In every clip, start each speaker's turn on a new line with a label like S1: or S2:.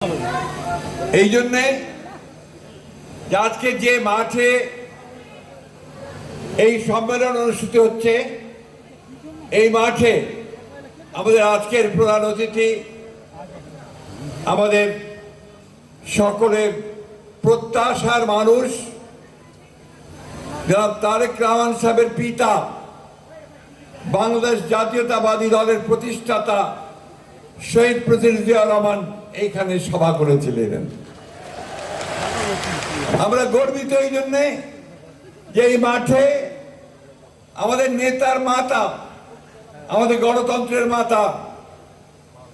S1: এই জন্যে আজকে যে মাঠে এই সম্মেলন অনুষ্ঠিত হচ্ছে, এই মাঠে আমাদের আজকের প্রধান অতিথি, আমাদের সকলের প্রত্যাশার মানুষ জনাব তারেক রহমান সাহেবের পিতা, বাংলাদেশ জাতীয়তাবাদী দলের প্রতিষ্ঠাতা শহীদ প্রেসিডেন্ট জিয়াউর রহমান এইখানে সভা করেছিলেন। আমরা গর্বিত এই জন্যে যে এই মাঠে আমাদের নেতার মাতা, আমাদের গণতন্ত্রের মাতা,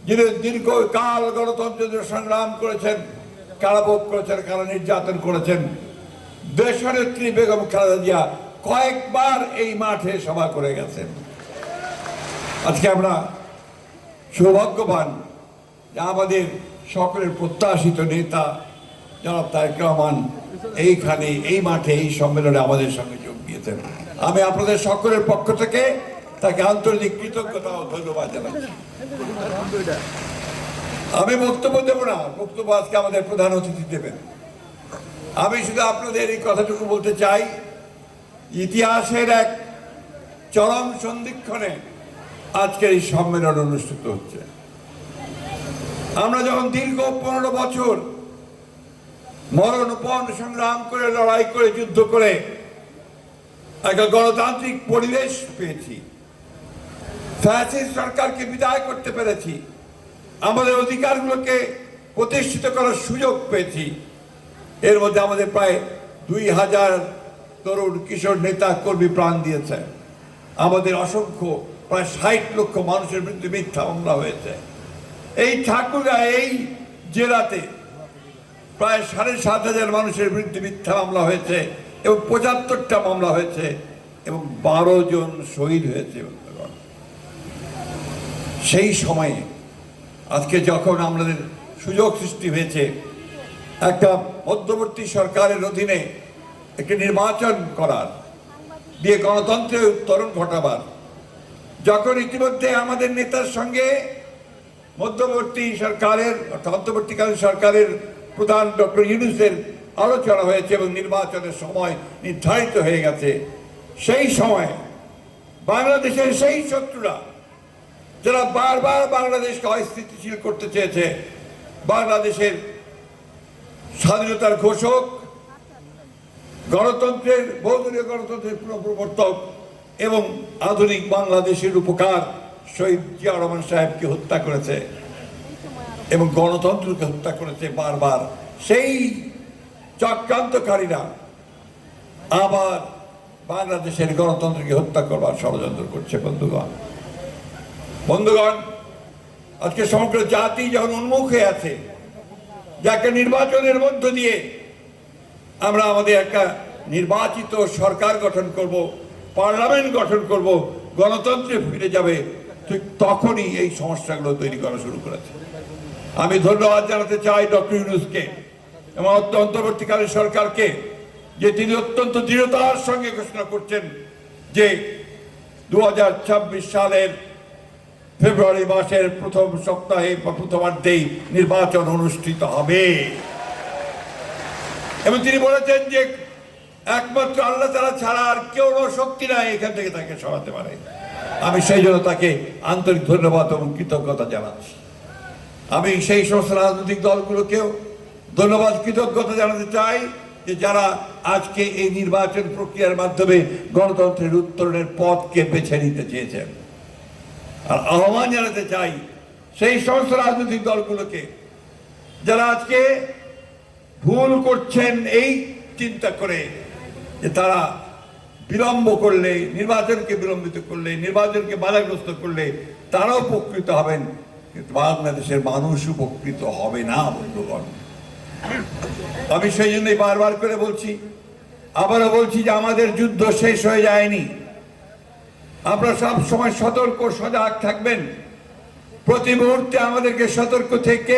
S1: যিনি দীর্ঘকাল গণতন্ত্রের সংগ্রাম করেছেন, কারাভোগ করেছেন, কারা নির্যাতন করেছেন, দেশনেত্রী বেগম খালেদা জিয়া কয়েকবার এই মাঠে সভা করে গেছেন। আজকে আমরা সৌভাগ্যবান যে আমাদের সকলের প্রত্যাশিত নেতা জনাব তারেক রহমান এইখানে এই মাঠে এই সম্মেলনে আমাদের সঙ্গে যোগ দিয়েছেন। আমি আপনাদের সকলের পক্ষ থেকে তাকে আন্তরিক কৃতজ্ঞতা ও ধন্যবাদ জানাচ্ছি। আমি বক্তব্য দেব না, বক্তব্য আজকে আমাদের প্রধান অতিথি দেবেন। আমি শুধু আপনাদের এই কথাটুকু বলতে চাই, ইতিহাসের এক চরম সন্ধিক্ষণে আজকের এই সম্মেলন অনুষ্ঠিত হচ্ছে। আমরা যখন দীর্ঘ 15 বছর মরণপণ সংগ্রাম করে, লড়াই করে, যুদ্ধ করে একটা গণতান্ত্রিক পরিবেশ পেয়েছি, ফ্যাসিস্ট সরকারকে বিদায় করতে পেরেছি, আমাদের অধিকারগুলোকে প্রতিষ্ঠিত করার সুযোগ পেয়েছি। এর মধ্যে আমাদের প্রায় 2000 তরুণ কিশোর নেতা কর্মী প্রাণ দিয়েছে। আমাদের অসংখ্য প্রায় 60 লক্ষ মানুষের বিরুদ্ধে মিথ্যা মামলা হয়েছে। এই ঠাকুরগাঁ এই জেলাতে প্রায় 7,500 মানুষের বিরুদ্ধে মিথ্যা মামলা হয়েছে এবং 75টা মামলা হয়েছে এবং 12 জন শহীদ হয়েছে। সেই সময়ে আজকে যখন আমাদের সুযোগ সৃষ্টি হয়েছে একটা মধ্যবর্তী সরকারের অধীনে একটি নির্বাচন করার, দিয়ে গণতন্ত্রের উত্তরণ ঘটাবার, যখন ইতিমধ্যে আমাদের নেতার সঙ্গে মধ্যবর্তী সরকারের অর্থাৎ অন্তর্বর্তীকালীন সরকারের প্রধান ডক্টর ইউনূসের আলোচনা হয়েছে এবং নির্বাচনের সময় নির্ধারিত হয়ে গেছে, সেই সময় বাংলাদেশের সেই শত্রুরা যারা বারবার বাংলাদেশকে অস্থিতিশীল করতে চেয়েছে, বাংলাদেশের স্বাধীনতার ঘোষক, গণতন্ত্রের বহুদলীয় গণতন্ত্রের পুনঃপ্রবর্তক এবং আধুনিক বাংলাদেশের উপকার শহীদ জিয়াউর রহমান সাহেবকে হত্যা করেছে এবং গণতন্ত্রকে হত্যা করেছে বারবার। সেই চক্রান্তকারীরা আবার বাংলাদেশের গণতন্ত্রকে হত্যা করবার ষড়যন্ত্র করছে। বন্ধুগণ, আজকে সমগ্র জাতি যখন উন্মুখ হয়ে আছে, যাকে নির্বাচনের মধ্য দিয়ে আমরা আমাদের একটা নির্বাচিত সরকার গঠন করব, পার্লামেন্ট গঠন করব, গণতন্ত্রে ফিরে যাবে, ঠিক তখনই এই সমস্যাগুলো তৈরি করা শুরু করেছে। আমি ধন্যবাদ জানাতে চাই ডক্টর ইউনূসকে এবং অন্তর্বর্তীকালীন সরকারকে যে তিনি অত্যন্ত দৃঢ়তার সঙ্গে ঘোষণা করছেন যে 2026 সালের ফেব্রুয়ারি মাসের প্রথম সপ্তাহে বা প্রথমার্ধেই নির্বাচন অনুষ্ঠিত হবে এবং তিনি বলেছেন যে একমাত্র আল্লাহ তাআলা ছাড়া আর কেউ শক্তি নাই এখান থেকে তাকে সরাতে পারে। আমি সেই জন্য তাকে আন্তরিক ধন্যবাদ এবং কৃতজ্ঞতা জানাচ্ছি। আমি সেই সমস্ত রাজনৈতিক দলগুলোকেও ধন্যবাদ, কৃতজ্ঞতা জানাতে চাই যে যারা আজকে এই নির্বাচন প্রক্রিয়ার মাধ্যমে গণতন্ত্রের উত্তরণের পথকে বেছে নিতে চেয়েছেন। আর আহ্বান জানাতে চাই সেই সমস্ত রাজনৈতিক দলগুলোকে যারা আজকে ভুল করছেন এই চিন্তা করে যে তারা বিলম্ব করলে, নির্বাচনকে বিলম্বিত করলে, নির্বাচনকে বাধাগ্রস্ত করলে তারাও উপকৃত হবেন, কিন্তু বাংলাদেশের মানুষ উপকৃত হবে না। বন্ধুগণ, আমি সেই জন্যই বারবার করে বলছি, আবারও বলছি যে আমাদের যুদ্ধ শেষ হয়ে যায়নি। আপনারা সব সময় সতর্ক, সজাগ থাকবেন। প্রতি মুহূর্তে আমাদেরকে সতর্ক থেকে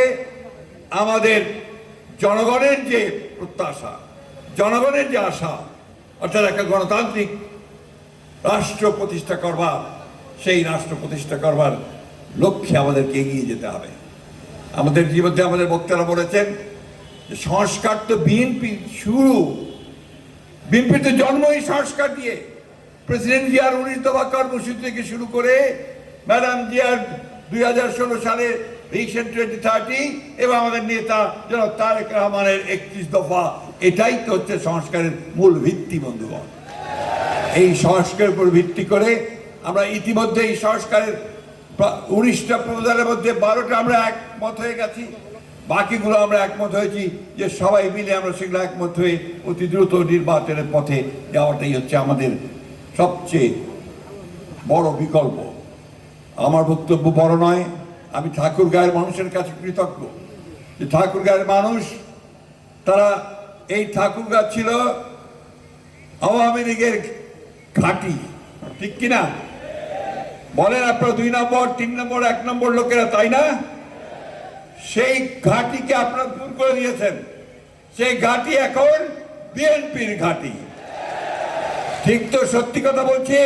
S1: আমাদের জনগণের যে প্রত্যাশা, জনগণের যে আশা, অর্থাৎ একটা গণতান্ত্রিক রাষ্ট্র প্রতিষ্ঠা করবার, সেই রাষ্ট্র প্রতিষ্ঠা করবার লক্ষ্যে আমাদেরকে এগিয়ে যেতে হবে। আমাদের জীবনে আমাদের বক্তারা বলেছেন যে সংস্কার তো বিএনপি শুরু, বিএনপির তো জন্মই সংস্কার দিয়ে। প্রেসিডেন্ট জিয়ার 19 দফা কর্মসূচি থেকে শুরু করে ম্যাডাম জিয়ার 2016 সালে ভিশন 2030 এবং আমাদের নেতা জনাব তারেক রহমানের 31 দফা, এটাই তো হচ্ছে সংস্কারের মূল ভিত্তি বন্ধুগণ। এই সংস্কারের উপর ভিত্তি করে আমরা ইতিমধ্যে এই সংস্কারের 19টা প্রপোজালের মধ্যে 12টা আমরা একমত হয়ে গেছি, বাকিগুলো আমরা একমত হয়েছি যে সবাই মিলে আমরা সেগুলো একমত হয়ে অতি দ্রুত নির্বাচনের পথে যাওয়াটাই হচ্ছে আমাদের সবচেয়ে বড় বিকল্প। আমার বক্তব্য বড় নয়, আমি ঠাকুরগাঁয়ের মানুষের কাছে কৃতজ্ঞ যে ঠাকুরগাঁয়ের মানুষ, তারা এই ঠাকুরগাঁ ছিল আওয়ামী লীগের ঘাঁটি, ঠিক কিনা বলেন আপনারা? 2 নম্বর 3 নম্বর 1 নম্বর লোকেরা, তাই না? সেই ঘাঁটিকে আপনারা দূর করে দিয়েছেন, সেই ঘাঁটি এখন বিএনপির ঘাঁটি, ঠিক তো? সত্যি কথা বলছি।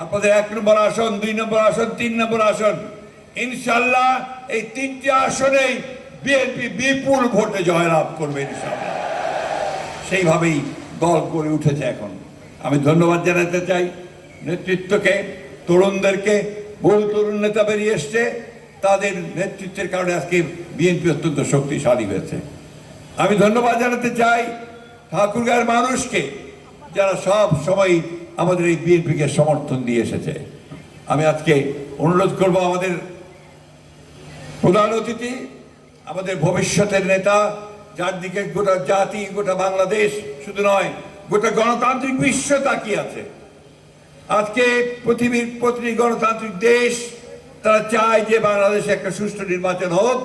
S1: আপনাদের 1 নম্বর আসন, 2 নম্বর আসন, 3 নম্বর আসন, ইনশাল্লাহ এই 3টি আসনেই বিএনপি বিপুল ভোটে জয়লাভ করবে ইনশাল্লাহ। সেইভাবেই দল করে উঠেছে এখন। আমি ধন্যবাদ জানাতে চাই নেতৃত্বকে, তরুণদেরকে। বহু তরুণ নেতা বেরিয়ে এসছে, তাদের নেতৃত্বের কারণে আজকে বিএনপি অত্যন্ত শক্তিশালী হয়েছে। আমি ধন্যবাদ জানাতে চাই ঠাকুরগাঁয়ের মানুষকে, যারা সব সময় আমাদের এই বিএনপিকে সমর্থন দিয়ে এসেছে। আমি আজকে অনুরোধ করব আমাদের প্রধান অতিথি, আমাদের ভবিষ্যতের নেতা, যার দিকে গোটা জাতি, গোটা বাংলাদেশ শুধু নয়, গোটা গণতান্ত্রিক বিশ্ব তাকিয়ে আছে। আজকে পৃথিবীর প্রতিটি গণতান্ত্রিক দেশ তারা চায় যে বাংলাদেশে একটা সুষ্ঠু নির্বাচন হোক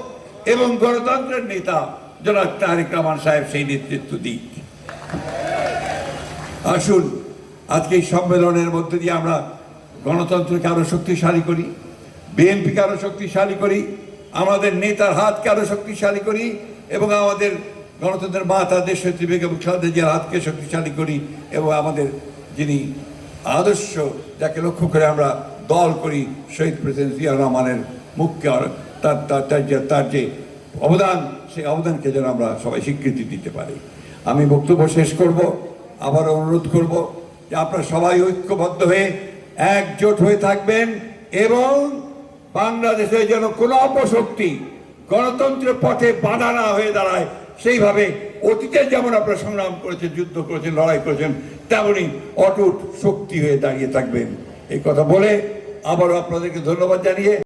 S1: এবং গণতন্ত্রের নেতা জনাব তারেক রহমান সাহেব সেই নেতৃত্ব দিক। আসুন আজকে এই সম্মেলনের মধ্যে দিয়ে আমরা গণতন্ত্রকে আরো শক্তিশালী করি, বিএনপিকে আরো শক্তিশালী করি, আমাদের নেতার হাতকে আরো শক্তিশালী করি এবং আমাদের গণতন্ত্রের মাতা দেশনেত্রী বেগম খালেদা জিয়ার হাতকে শক্তিশালী করি এবং আমাদের যিনি আদর্শ, যাকে লক্ষ্য করে আমরা দল করি, শহীদ প্রেসিডেন্ট জিয়া রহমানের মুখকে, তার যে অবদান, সেই অবদানকে যেন আমরা সবাই স্বীকৃতি দিতে পারি। আমি বক্তব্য শেষ করব, আবার অনুরোধ করব যে আপনারা সবাই ঐক্যবদ্ধ হয়ে একজোট হয়ে থাকবেন এবং বাংলাদেশে যেন কোনো অপশক্তি গণতন্ত্রের পথে বাধা না হয়ে দাঁড়ায়, সেইভাবে অতীতে যেমন আপনারা সংগ্রাম করেছেন, যুদ্ধ করেছেন, লড়াই করেছেন, তেমনই অটুট শক্তি হয়ে দাঁড়িয়ে থাকবেন। এই কথা বলে আবারও আপনাদেরকে ধন্যবাদ জানিয়ে